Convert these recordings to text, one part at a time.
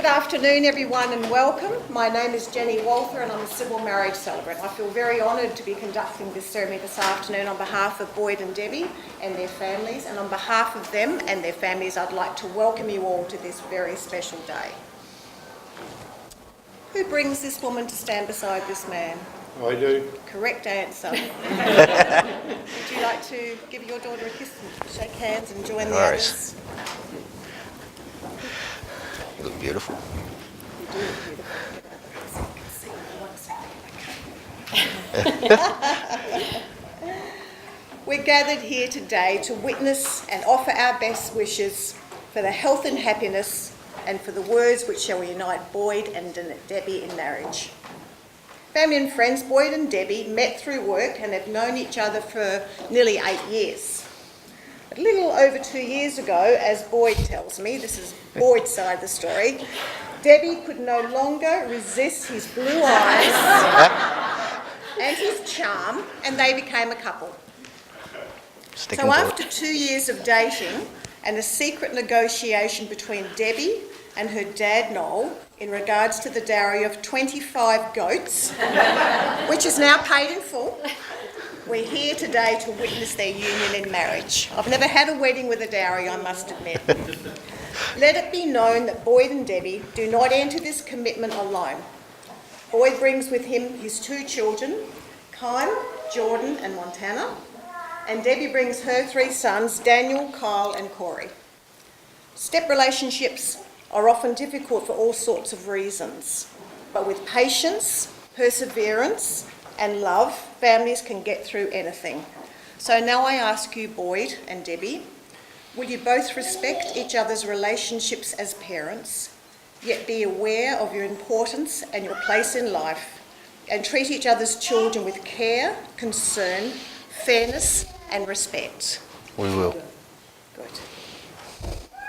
Good afternoon everyone and welcome. My name is Jenny Walther and I'm a civil marriage celebrant. I feel very honoured to be conducting this ceremony this afternoon on behalf of Boyd and Debbie and their families, and on behalf of them and their families I'd like to welcome you all to this very special day. Who brings this woman to stand beside this man? I do. Correct answer. Would you like to give your daughter a kiss and shake hands and join the others? You look beautiful. You do look beautiful. We're gathered here today to witness and offer our best wishes for the health and happiness and for the words which shall unite Boyd and Debbie in marriage. Family and friends, Boyd and Debbie met through work and have known each other for nearly 8 years. A little over 2 years ago, as Boyd tells me, this is Boyd's side of the story, Debbie could no longer resist his blue eyes and his charm, and they became a couple. So after 2 years of dating and a secret negotiation between Debbie and her dad Noel in regards to the dowry of 25 goats, which is now paid in full, we're here today to witness their union in marriage. I've never had a wedding with a dowry, I must admit. Let it be known that Boyd and Debbie do not enter this commitment alone. Boyd brings with him his 2 children, Kyle, Jordan and Montana, and Debbie brings her 3 sons, Daniel, Kyle and Corey. Step relationships are often difficult for all sorts of reasons, but with patience, perseverance and love, families can get through anything. So now I ask you, Boyd and Debbie, will you both respect each other's relationships as parents, yet be aware of your importance and your place in life, and treat each other's children with care, concern, fairness and respect? We will. Good.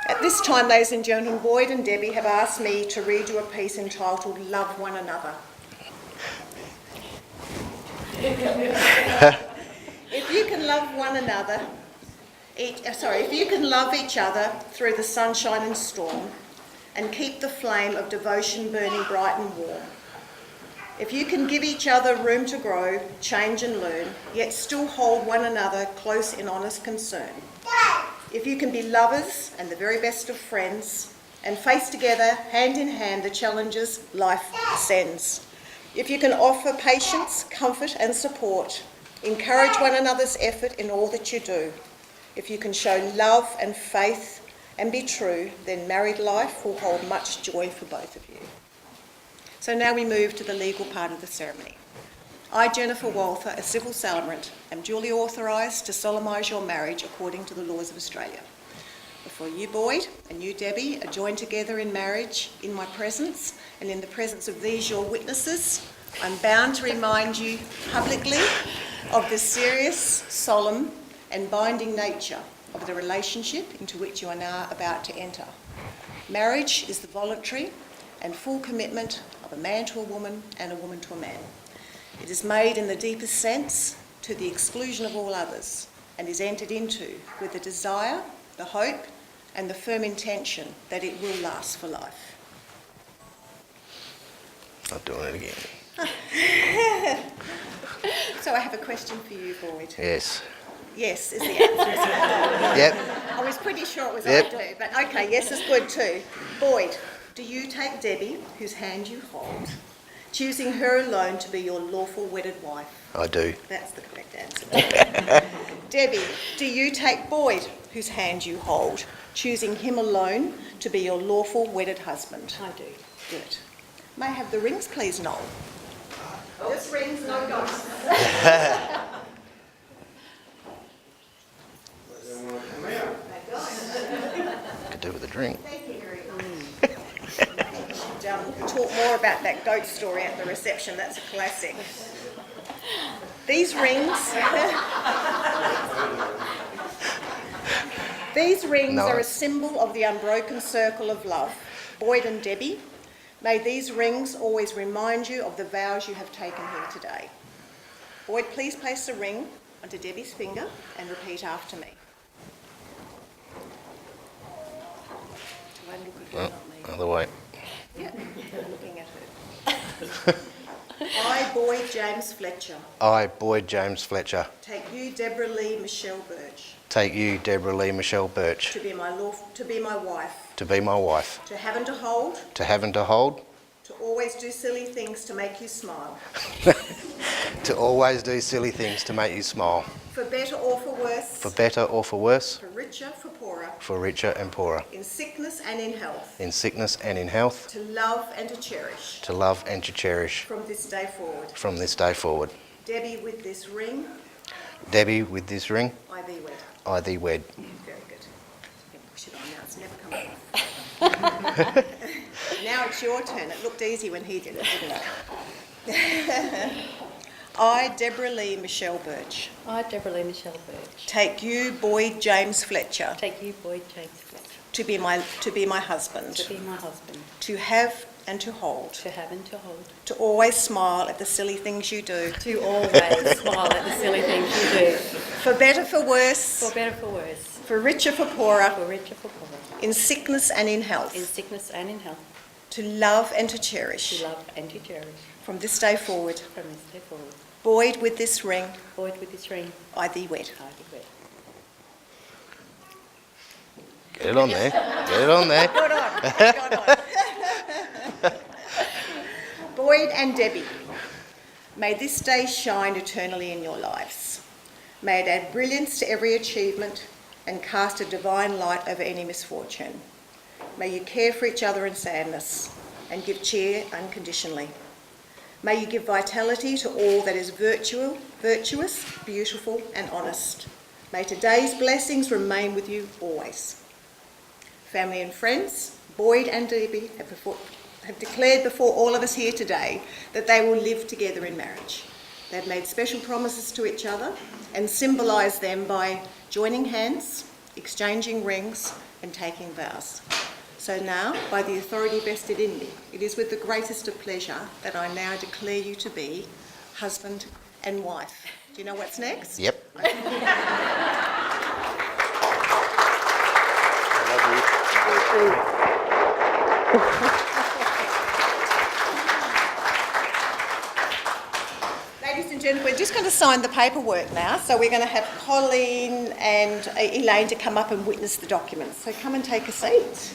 At this time, ladies and gentlemen, Boyd and Debbie have asked me to read you a piece entitled Love One Another. If you can love one another, if you can love each other through the sunshine and storm and keep the flame of devotion burning bright and warm, if you can give each other room to grow, change and learn, yet still hold one another close in honest concern, if you can be lovers and the very best of friends and face together hand in hand the challenges life sends, if you can offer patience, comfort and support, encourage one another's effort in all that you do, if you can show love and faith and be true, then married life will hold much joy for both of you. So now we move to the legal part of the ceremony. I, Jennifer Walther, a civil celebrant, am duly authorised to solemnise your marriage according to the laws of Australia. Before you, Boyd, and you, Debbie, are joined together in marriage in my presence and in the presence of these your witnesses, I'm bound to remind you publicly of the serious, solemn and binding nature of the relationship into which you are now about to enter. Marriage is the voluntary and full commitment of a man to a woman and a woman to a man. It is made in the deepest sense to the exclusion of all others and is entered into with the desire, the hope and the firm intention that it will last for life. Not doing it again. So I have a question for you, Boyd. Yes. Yes is the answer, isn't it? Yep. I was pretty sure it was Yep. I do, but okay, yes is good too. Boyd, do you take Debbie, whose hand you hold, choosing her alone to be your lawful wedded wife? I do. That's the correct answer. Debbie, do you take Boyd, whose hand you hold, choosing him alone to be your lawful wedded husband? I do. Good. May I have the rings, please, Noel? Just rings, no ghosts. Could do with a drink. Thank you very much. We'll talk more about that goat story at the reception. That's a classic. These rings are a symbol of the unbroken circle of love. Boyd and Debbie, may these rings always remind you of the vows you have taken here today. Boyd, please place the ring onto Debbie's finger and repeat after me. Other way. James Fletcher, I, Boyd James Fletcher, take you, Deborah Lee Michelle Birch, take you, Deborah Lee Michelle Birch, to be my wife, to be my wife, to have and to hold, to have and to hold, to always do silly things to make you smile, to always do silly things to make you smile, for better or for worse, for better or for worse, for richer, for poorer, for richer and poorer, in sickness and in health, in sickness and in health, to love and to cherish, to love and to cherish from this day forward. from this day forward. Debbie, with this ring, Debbie, with this ring, I thee wed. I thee wed. Very good. You can push it on now, it's never come off. Now it's your turn. It looked easy when he did it, didn't it? I, Deborah Lee Michelle Birch, I, Deborah Lee Michelle Birch, take you, Boyd James Fletcher, take you, Boyd James Fletcher, to be my husband, to be my husband, to have and to hold, to have and to hold, to always smile at the silly things you do, to always smile at the silly things you do, for better, for worse, for better, for worse, for richer, for poorer, for richer, for poorer, in sickness and in health, in sickness and in health, to love and to cherish, to love and to cherish, from this day forward. from this day forward. Boyd, with this ring, Boyd, with this ring, I thee wed. I thee wed. Get it on there. Get it on there. Got on. Boyd and Debbie, may this day shine eternally in your lives. May it add brilliance to every achievement and cast a divine light over any misfortune. May you care for each other in sadness and give cheer unconditionally. May you give vitality to all that is virtuous, beautiful and honest. May today's blessings remain with you always. Family and friends, Boyd and Debbie have declared before all of us here today that they will live together in marriage. They've made special promises to each other and symbolise them by joining hands, exchanging rings and taking vows. So now, by the authority vested in me, it is with the greatest of pleasure that I now declare you to be husband and wife. Do you know what's next? Yep. Ladies and gentlemen, we're just going to sign the paperwork now. So we're going to have Colleen and Elaine to come up and witness the documents. So come and take a seat.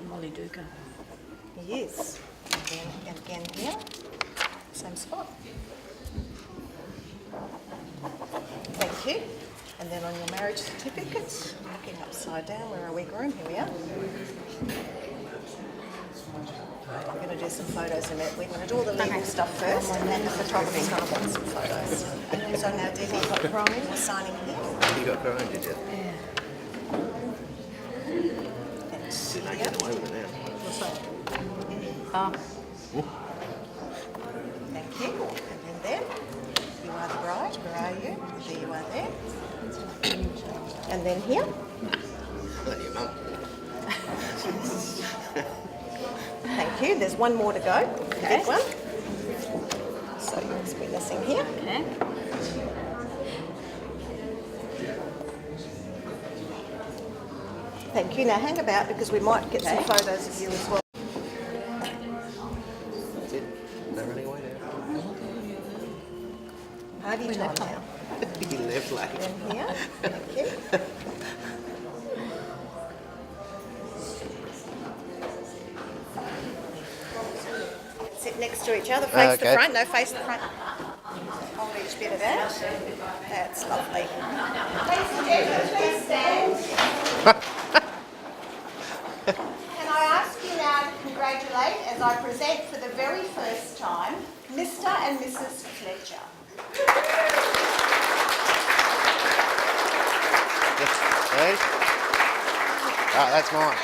Molly Duca. He is. And again here. Same spot. Thank you. And then on your marriage certificate, looking upside down, where are we, groom? Here we are. I'm going to do some photos in a minute. We're going to do all the legal stuff first, and then the photographer's going to want some photos. So now, Debbie, you've got Crone, we're signing here. You got Crone, did you? And here. Thank you. And then there. You are the bride. Where are you? There you are there. And then here. Let your mum. Thank you. There's one more to go. Okay. Big one. So you're just witnessing here. Okay. Thank you. Now hang about because we might get some photos of you as well. That's it. Is that running away now? Party time now. He left like. Then here. Thank you. Sit next to each other. Face the Okay. front. No, face the front. Hold each bit of that. That's lovely. Ladies and gentlemen, please stand. Can I ask you now to congratulate, as I present for the very first time, Mr. and Mrs. Fletcher. Hey? Oh, that's mine.